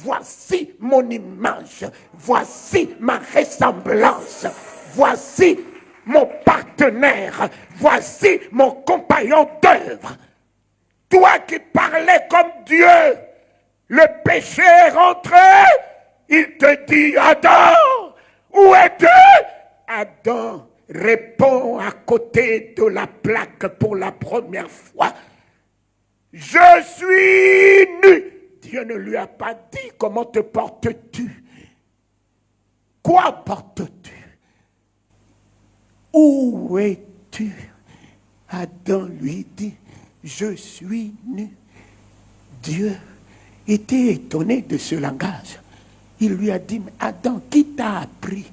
voici mon image, voici ma ressemblance, voici mon partenaire, voici mon compagnon d'œuvre. Toi qui parlais comme Dieu, le péché est rentré, il te dit, Adam, où es-tu? Adam répond à côté de la plaque pour la première fois, je suis nu. Dieu ne lui a pas dit, comment te portes-tu? Quoi portes-tu? Où es-tu? Adam lui dit, je suis nu. Dieu était étonné de ce langage. Il lui a dit, Adam, qui t'a appris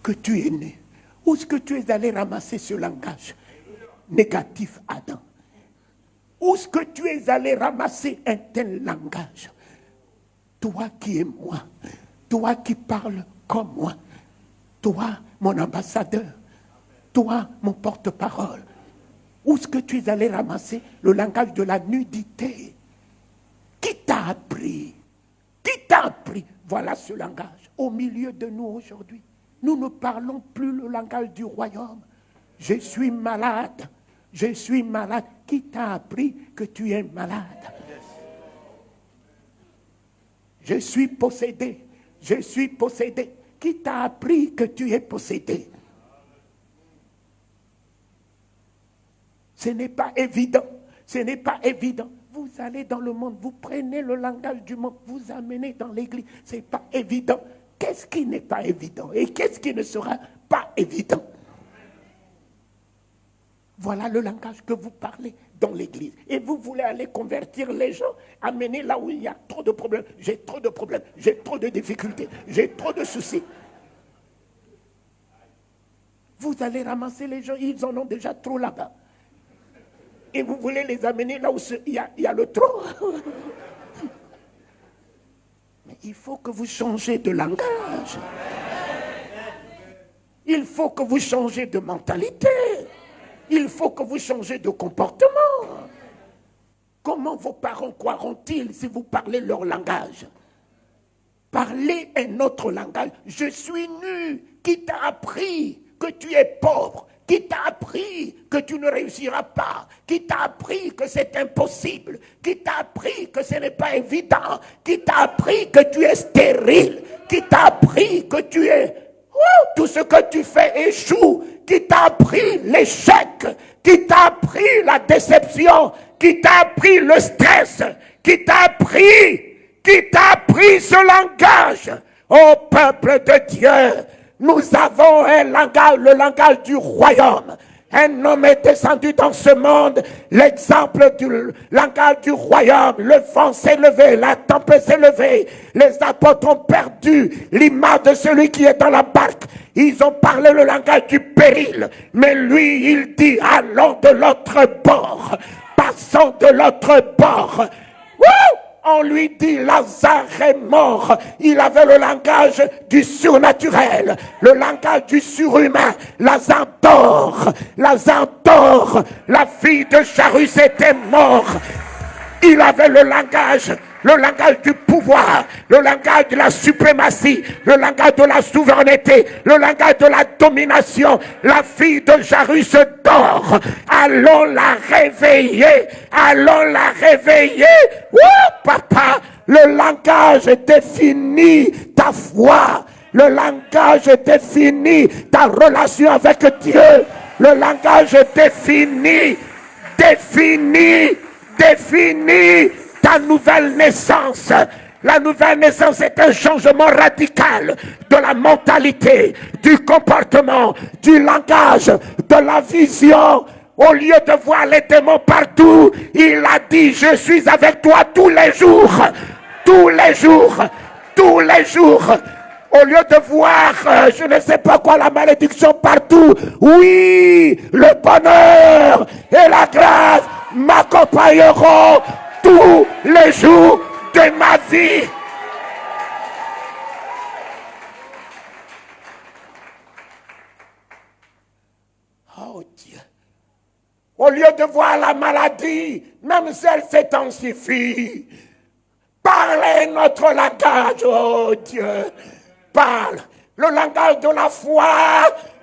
que tu es nu? Où est-ce que tu es allé ramasser ce langage négatif, Adam? Où est-ce que tu es allé ramasser un tel langage? Toi qui es moi, toi qui parles comme moi, toi mon ambassadeur, toi mon porte-parole, où est-ce que tu es allé ramasser le langage de la nudité? Qui t'a appris? Qui t'a appris? Voilà ce langage au milieu de nous aujourd'hui. Nous ne parlons plus le langage du royaume. Je suis malade. Je suis malade. Qui t'a appris que tu es malade? Je suis possédé. Je suis possédé. Qui t'a appris que tu es possédé? Ce n'est pas évident. Ce n'est pas évident. Vous allez dans le monde, vous prenez le langage du monde, vous amenez dans l'église. Ce n'est pas évident. Qu'est-ce qui n'est pas évident? Et qu'est-ce qui ne sera pas évident? Voilà le langage que vous parlez dans l'église. Et vous voulez aller convertir les gens, amener là où il y a trop de problèmes. J'ai trop de problèmes, j'ai trop de difficultés, j'ai trop de soucis. Vous allez ramasser les gens, ils en ont déjà trop là-bas. Et vous voulez les amener là où il y a le trop. Mais il faut que vous changez de langage. Il faut que vous changez de mentalité. Il faut que vous changez de comportement. Comment vos parents croiront-ils si vous parlez leur langage? Parlez un autre langage. Je suis nu. Qui t'a appris que tu es pauvre? Qui t'a appris que tu ne réussiras pas? Qui t'a appris que c'est impossible? Qui t'a appris que ce n'est pas évident? Qui t'a appris que tu es stérile? Qui t'a appris que tu es... tout ce que tu fais échoue? Qui t'a appris l'échec? Qui t'a appris la déception? Qui t'a appris le stress? Qui t'a appris ce langage? Ô peuple de Dieu, nous avons un langage, le langage du royaume. Un homme est descendu dans ce monde, l'exemple du langage du royaume. Le vent s'est levé, la tempête s'est levée. Les apôtres ont perdu l'image de celui qui est dans la barque. Ils ont parlé le langage du péril. Mais lui, il dit, allons de l'autre bord. Passons de l'autre bord. Wouh! On lui dit, Lazare est mort. Il avait le langage du surnaturel, le langage du surhumain. Lazare dort. Lazare dort. La fille de Jairus était morte. Il avait le langage du pouvoir, le langage de la suprématie, le langage de la souveraineté, le langage de la domination. La fille de Jairus dort. Allons la réveiller. Allons la réveiller. Oh, papa, le langage définit ta foi. Le langage définit ta relation avec Dieu. Le langage définit ta nouvelle naissance. La nouvelle naissance est un changement radical de la mentalité, du comportement, du langage, de la vision. Au lieu de voir les démons partout, il a dit, je suis avec toi tous les jours. Tous les jours. Tous les jours. Au lieu de voir, je ne sais pas quoi, la malédiction partout. Oui, le bonheur et la grâce m'accompagneront tous les jours de ma vie. Oh Dieu. Au lieu de voir la maladie, même si elle s'intensifie, Parlez notre langage, oh Dieu. Parle le langage de la foi.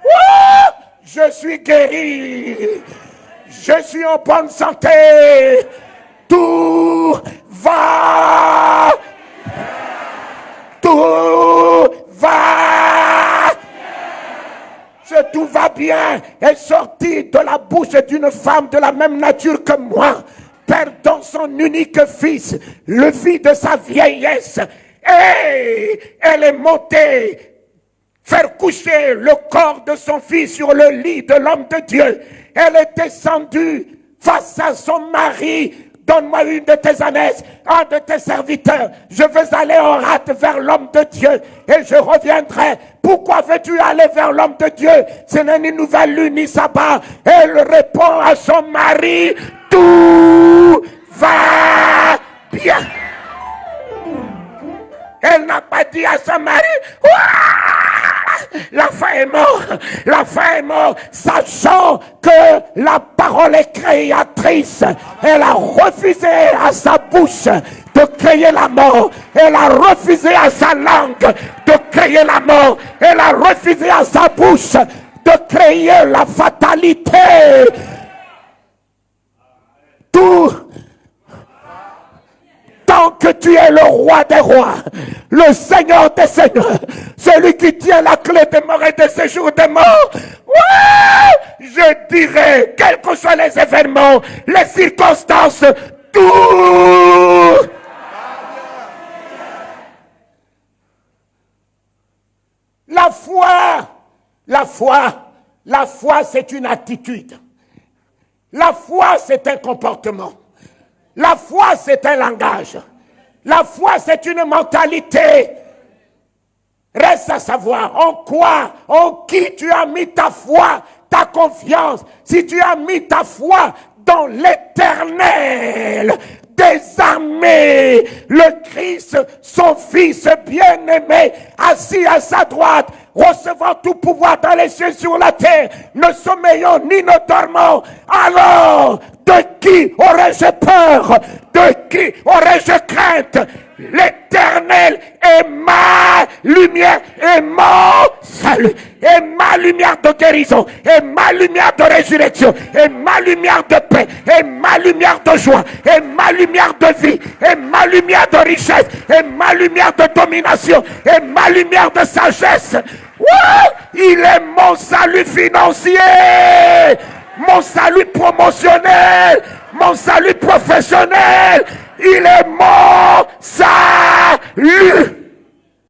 Oh, je suis guéri. Je suis en bonne santé. Tout va. Tout va. Ce tout va bien est sorti de la bouche d'une femme de la même nature que moi, perdant son unique fils, le fils de sa vieillesse. Et elle est montée faire coucher le corps de son fils sur le lit de l'homme de Dieu. Elle est descendue face à son mari. Donne-moi une de tes ânesses, un de tes serviteurs. Je veux aller en rate vers l'homme de Dieu et je reviendrai. Pourquoi veux-tu aller vers l'homme de Dieu? Ce n'est ni nouvelle lune ni sabbat. Elle répond à son mari, tout va bien. Elle n'a pas dit à son mari, la fin est morte, la fin est morte, sachant que la parole est créatrice. Elle a refusé à sa bouche de créer la mort. Elle a refusé à sa langue de créer la mort. Elle a refusé à sa bouche de créer la fatalité. Tout. Tant que tu es le roi des rois, le Seigneur des seigneurs, celui qui tient la clé des morts et des séjours des morts, ouais, je dirais, quels que soient les événements, les circonstances, tout. La foi, c'est une attitude. La foi, c'est un comportement. La foi, c'est un langage. La foi, c'est une mentalité. Reste à savoir en quoi, en qui tu as mis ta foi, ta confiance. Si tu as mis ta foi dans l'Éternel des armées, le Christ, son Fils bien-aimé, assis à sa droite, recevant tout pouvoir dans les cieux sur la terre, ne sommeillons ni ne dormons, alors de qui aurais-je peur? De qui aurais-je crainte? L'Éternel est ma lumière et mon salut, et ma lumière de guérison, et ma lumière de résurrection, et ma lumière de paix, et ma lumière de joie, et ma lumière de vie, et ma lumière de richesse, et ma lumière de domination, et ma lumière de sagesse. Il est mon salut financier, mon salut promotionnel, mon salut professionnel. Il est mon salut.